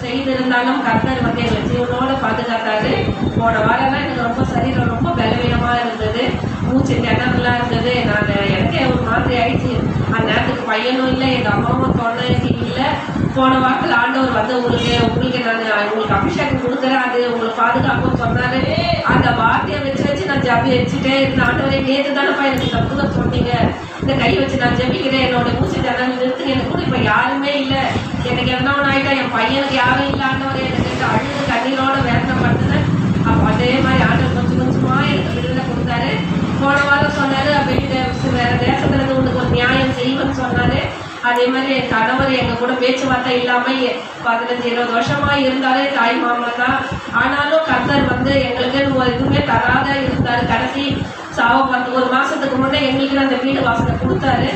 செய்திருந்தாலும் கர்த்தர் வந்து எங்களை ஜீவனோட பாதுகாத்தாரு. போன வாரம்லாம் எனக்கு ரொம்ப சரீரம் ரொம்ப பலவீனமாக இருந்தது, மூச்சு திணறலாம் இருந்தது. எனக்கே ஒரு மாதிரி ஆயிடுச்சு. அந்த நேரத்துக்கு பையனும் இல்லை, எங்கள் அம்மாவும் துணைக்கு இல்லை. போன வாரத்தில் ஆண்டவர் வந்து உங்களுக்கு நான் உங்களுக்கு அபிஷேகம் கொடுக்குறேன், அது உங்களுக்கு பாதுகாப்புன்னு சொன்னாரு. அந்த வார்த்தையை வச்சு நான் ஜபி வச்சுட்டே இருந்தேன். ஆண்டவரே நேற்று தானேப்பா எனக்கு தப்புதான் சொன்னீங்க, இந்த கை வச்சு நான் ஜபிக்கிறேன், என்னோட மூச்சு திணறல் நிறுத்துங்க. எனக்கு கூட இப்போ யாருமே இல்லை, எனக்கு எதனா ஒன்று ஆகிட்டா என் பையனுக்கு யாரும் இல்லை. ஆண்டவரே எனக்கு அழுது கண்ணீரோட வேதனைப்படுத்துனேன். அப்போ அதே மாதிரி ஆண்டவர் கொஞ்சம் கொஞ்சமாக எனக்கு விடுதலை கொடுத்தாரு. போன வாரம் சொன்னார், வேறு தேசத்துலேருந்து உனக்கு ஒரு நியாயம் செய்வேன்னு சொன்னார். அதே மாதிரி என் கணவர் எங்கள் கூட பேச்சுவார்த்தை இல்லாமல் 15-20 வருஷமாக இருந்தாலே தாய் மாமன் தான். ஆனாலும் கர்த்தர் வந்து எங்களுக்கு எதுவுமே தராத இருந்தார். கடைசி ஒரு மாதத்துக்கு முன்னே எங்களுக்கு அந்த வீடு வாசனை கொடுத்தாரு.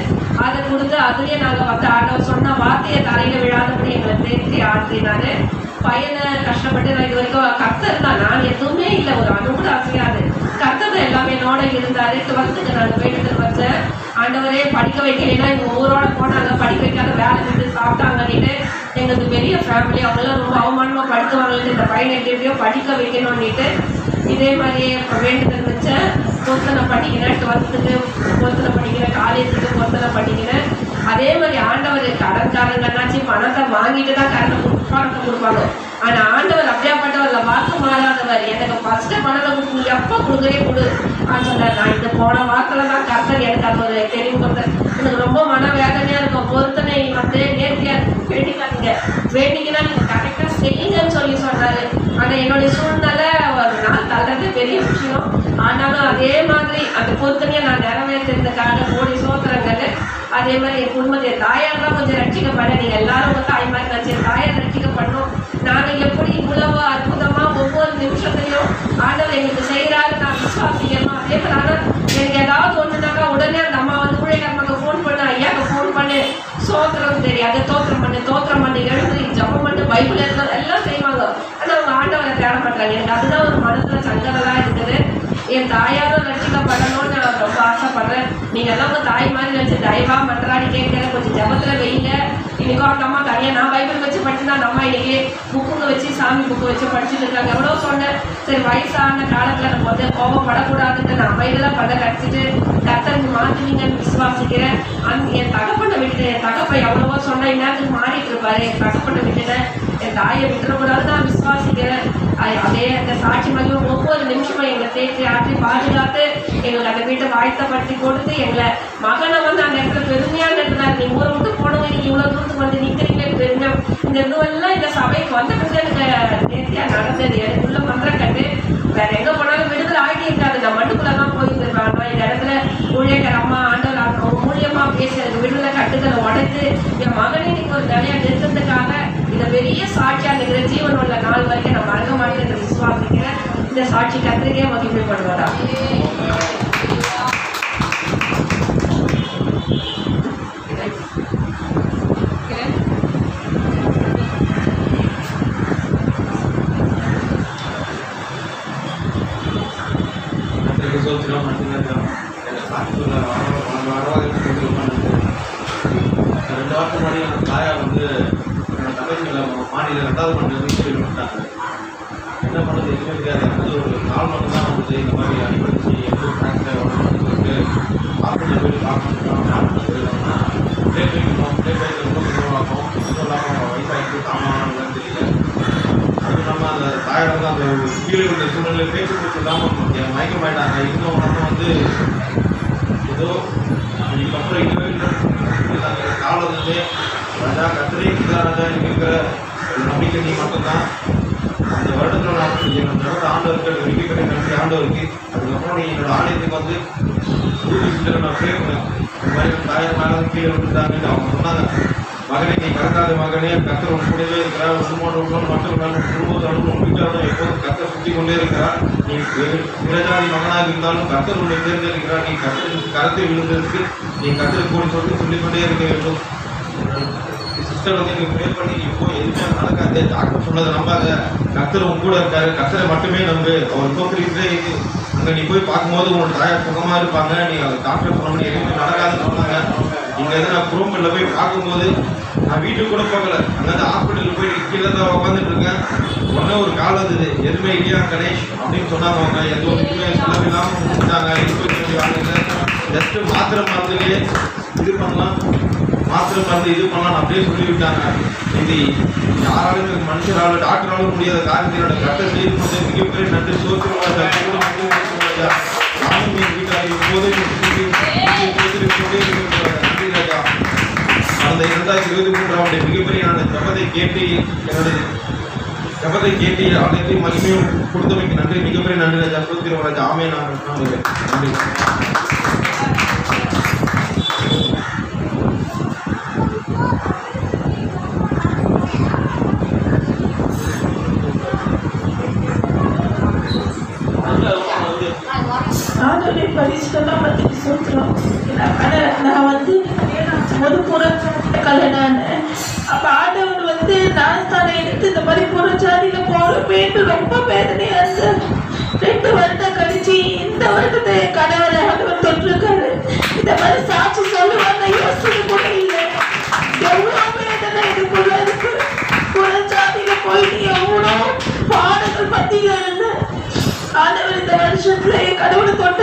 அதை கொடுத்து அதுலேயே நாங்கள் வந்து ஆண்டவர் சொன்ன வார்த்தையை தரையில் விழாதபடி எங்களை தேர்த்தி ஆற்றினாரு. பையனை கஷ்டப்பட்டு நான் இது வரைக்கும் கர்த்தர் தான், நான் எதுவுமே இல்லை, ஒரு அணு கூட அசையாது. கர்த்தர் தான் எல்லாமே என்னோட இருந்தார். 12க்கு நான் வேண்டுதல் வச்சேன், ஆண்டவரே படிக்க வைக்கலைன்னா இவங்க ஊரோட போனாங்க, படிக்க வைக்காத வேலை செஞ்சு சாப்பிட்டாங்கன்னுட்டு. எங்களுக்கு பெரிய ஃபேமிலி, அவங்களாம் ரொம்ப அவமானமாக படுத்துவாங்கன்னு இந்த பையனை எப்படியோ படிக்க வைக்கணும்னுட்டு இதே மாதிரியே வேண்டுதல் வச்சேன். பொருத்தனை பண்ணிக்கினேன், 12க்கு பொருத்தனை பண்ணிக்கிறேன், காலேஜுக்கு பொருத்தனை பண்ணிக்கிறேன். அதே மாதிரி ஆண்டவர் கடன்காரங்கன்னாச்சு பணத்தை வாங்கிட்டு தான் பணத்தை கொடுப்பாங்க. ஆனால் ஆண்டவர் அப்படியாப்பட்டவர், வாக்கு மாறாதவர். எனக்கு ஃபஸ்ட்டு பணத்தை கொடுத்து எப்போ கொடுக்குறே கொடு சொன்னார். நான் இந்த போன வாக்கில் தான் கர்த்தர் எனக்கு அது ஒரு தெளிவு கொடுத்தார். எனக்கு ரொம்ப மனவேதனையாக இருக்கும். பொருத்தனை வந்து நேர்த்தியாக வேண்டிக்காதீங்க, வேண்டிங்கன்னா நீங்கள் கரெக்டாக செய்யுங்கன்னு சொல்லி சொன்னார். ஆனால் என்னுடைய சூழ்நிலை ஒரு நாள் தள்ளுறது பெரிய விஷயம். ஆனாலும் அதே மாதிரி அந்த பொருத்தனையை நான் நிறைவேற்றுறதுக்காக கோடி சோத்திரங்கள். அதே மாதிரி என் குடும்பத்தை தாயாரெலாம் கொஞ்சம் ரட்சிக்கப்பட, நீங்கள் எல்லாரும் உங்கள் தாய் மாதிரி நினச்சி தாயார் ரட்சிக்கப்படணும். நாங்கள் எப்படி இவ்வளவோ அற்புதமாக ஒவ்வொரு நிமிஷத்துலையும் ஆண்டவர் எங்களுக்கு செய்கிறாரு நான் விசுவாசிக்கணும். அதே மாதிரி ஆனால் எனக்கு ஏதாவது ஒன்றுனாக்கா உடனே அந்த அம்மா வந்து ஊழியக்காரமாக ஃபோன் பண்ண, ஐயாவுக்கு ஃபோன் பண்ணு, சோத்திரம் தெரியாது, தோத்திரம் பண்ணி எழுந்து ஜபம் பண்ணி பைபிள் எல்லாம் செய்வாங்க. ஆனால் அவங்க ஆண்டவரை தேட மாட்டாங்க. எனக்கு அதுதான் ஒரு மனசில் சங்கடலாம் இருக்குது. என் தாயாரும் ரட்சிக்கப்படணும்னு நான் ரொம்ப ஆசைப்படுறேன். நீங்கள் எல்லாம் உங்கள் தாய் மாதிரி வச்சு தயவாக மன்றாடி கேட்குறேன், கொஞ்சம் ஜபத்தில் வைங்க. இன்றைக்கும் அந்த அம்மா தனியாக நான் பைபிள் வச்சு படிச்சுன்னா அந்த அம்மா இன்றைக்கி புக்குங்க வச்சு சாமி புக்கு வச்சு படிச்சுட்டு இருக்காங்க. எவ்வளோ சொன்னேன், சரி வயசான காலத்தில் நம்ம வந்து கோபப்படக்கூடாதுன்னு நான் இதெல்லாம் பண்ண கடிச்சிட்டு கர்த்தருக்கு மாற்றுவீங்கன்னு விசுவாசிக்கிறேன். என் தகப்பனை விட்டுட்டேன். என் தகப்பை எவ்வளவோ சொன்னால் இந்நேரத்துக்கு மாறிட்டு இருப்பாரு. என் தகப்பனை விட்டுட்டேன், என் தாயை விட்டுறக்கூடாது நான் விசுவாசிக்கிறேன். அதே அந்த சாட்சி மகிழும் ஒவ்வொரு நிமிஷமும் எங்களை தேற்றி ஆற்றி பாதுகாத்து எங்களுக்கு அந்த வீட்டை வாய்த்தப்படுத்தி கொடுத்து எங்களை மகனை வந்து அந்த இடத்துல பெருமையாக இருக்கிறார். நீங்கள் ஊரை விட்டு போனவங்க நீங்கள் இவ்வளோ தூரத்துக்கு வந்து நிற்கிறீங்களே பெருமை. இந்த இதுவெல்லாம் இந்த சபைக்கு வந்த பிறகு எனக்கு நேர்த்தியாக நடந்தது. எனக்குள்ள மந்திரம் கட்டு வேற எங்கே போனாலும் விடுதலை ஆகிட்டே இருக்காது. நான் மட்டுக்குள்ளே தான் போயிருந்துருக்கேன். ஆனால் இந்த இடத்துல ஊழியக்கார அம்மா ஆண்டவர் அவங்க மூலியமாக பேசி எனக்கு விடுதலை கட்டுதலை உடைத்து என் மகனை இன்னைக்கு ஒரு நிறையா நிறுத்தத்துக்காக இந்த பெரிய சாட்சியாக இருக்கிற ஜீவன் உள்ள நாள் வரைக்கும் நான் மறக்க மாட்டேன் விசுவாசிக்கிறேன். இந்த சாட்சி கத்திரிக்கே மகிமைப்படுவாரா. ரெண்டு வாரத்துக்கு முன்னாடி அந்த தாயார் வந்து மாநில 2வது மண்டலம் ஸ்கூல் விட்டாங்க. என்ன பண்ணுறது எதுவுமே தெரியாது. வந்து ஒரு நாள் மட்டும் தான் வந்து இந்த மாதிரி அடிப்படைச்சு எதுவும் ஃப்ராக்சர் சொல்லிட்டு ஹாஸ்பிட்டல் போய் பார்க்கணும். ஹாஸ்பிட்டல் போயிருந்தோம்னா பிளேட் வைக்கணும், பிளேட் வைக்க ரொம்ப சுலபமாகும். அதுவும் இல்லாமல் வயசாகிட்டு சாமான் தெரியல. அதுவும் இல்லாமல் அந்த தாயார் வந்து அந்த கீழே உள்ள சூழ்நிலை பேச்சு பேச்சு இல்லாமல் மயக்கமாயிட்டாங்க. இன்னும் நம்ம வந்து ஏதோ இதுக்கப்புறம் இல்லவே காலத்துலேயே ராஜா கத்திரை ராஜா இருக்கிற ஒரு நம்பிக்கை நீ மட்டும்தான். அந்த வருடத்தில் நான் என்னோட ஆண்டவருக்கு நம்பிக்கை நன்றி ஆண்டவருக்கு. அதுக்கப்புறம் நீ என்னோட ஆலயத்துக்கு வந்து ஊருக்கு நான் கேட்குறேன். இந்த மாதிரி தாயார் மேலே கீழே விட்டுட்டாங்கன்னு அவங்க சொன்னாங்க. மகனே நீ கறக்காத மகனே, கத்தர் உன் கூடவே இருக்கிறார். உன்னோட மக்கள் மேலும் குடும்பத்தோடு உன் வீட்டாலும் எப்போதும் கத்தர் சுற்றி கொண்டே இருக்கிறார். நீ பிறஜாதி மகனாக இருந்தாலும் கத்தர் உன்னை தேர்ந்தெடுக்கிறார். நீ கத்தருக்கு கரத்தை விழுந்ததுக்கு நீ கத்தருக்கு கூட சொல்லிக்கொண்டே இருக்க வேண்டும். சிஸ்டர் வந்து நீங்கள் ப்ரே பண்ணி இப்போ எதுவுமே நடக்காது, டாக்டர் சொன்னதை நம்பாத, கத்தர் உன் கூட இருக்காரு, கத்தரை மட்டுமே நம்பு. அவர் தோற்கடிக்கிறதே இது. அங்கே நீ போய் பார்க்கும்போது உங்களோட தாயார் சுகமாக இருப்பாங்க. நீ டாக்டர் சொன்ன எதுவுமே நடக்காதுன்னு சொன்னாங்க. நீங்கள் எதை நான் குரூப்பில் போய் பார்க்கும்போது நான் வீட்டுக்கு கூட போகலை. அங்கே ஹாஸ்பிட்டலுக்கு போய் கீழே தான் உட்காந்துட்டு இருக்கேன். உடனே ஒரு கால் வந்தது, எதுவுமே இல்லையா கணேஷ் அப்படின்னு சொன்னாங்க. அவங்க எந்த ஒரு இதுவுமே செலவில்லாமல் முடிச்சாங்க. ஜஸ்ட்டு மாத்திரை மருந்துலேயே இது பண்ணலாம், மாத்திரை மருந்து இது பண்ணலாம் அப்படியே சொல்லிவிட்டாங்க. இது யாராலும் மனுஷரால் டாக்டராலும் முடியாத காரியத்தினோட கட்ட செய்து கொண்டு மிகப்பெரிய நன்றி சோற்றுவாங்க. நானும் என் வீட்டாக இப்போது நன்றி ராஜா. கடந்த 2023 மிகப்பெரிய நான் ஜபத்தை கேட்டு என்னோட ஜபத்தை கேட்டு அனைத்தையும் மகிமையும் கொடுத்தமைக்கு நன்றி, மிகப்பெரிய நன்றி ராஜா. சோத்திரம் ராஜா. ஆமே. நாங்கள் நன்றி. ஆண்டவருடைய பரிசுத்த நாமத்துக்கு ஸ்தோத்திரம். நான் வந்து ஒரு புறக்கலைனான அப்ப ஆண்டவர் நான் எடுத்து இந்த மாதிரி புறச்சாதியில போறப்பேன்னு ரொம்ப வேதனையா இருந்தார். 2 வருடம் கழிச்சு இந்த வருடத்தை கணவரை ஆண்டவர் தொட்டிருக்காரு. இந்த மாதிரி சாட்சி சொல்லுவாங்க யோசனை கூட இல்லை. எவ்வளவு வேதனை இதுக்குள்ள இருக்கு. புறச்சாதியில போயிட்டு எவ்வளவு பாடங்கள் மத்தியில இருந்த ஆண்டவர் இந்த வருஷத்துல கடவுளை தொட்டு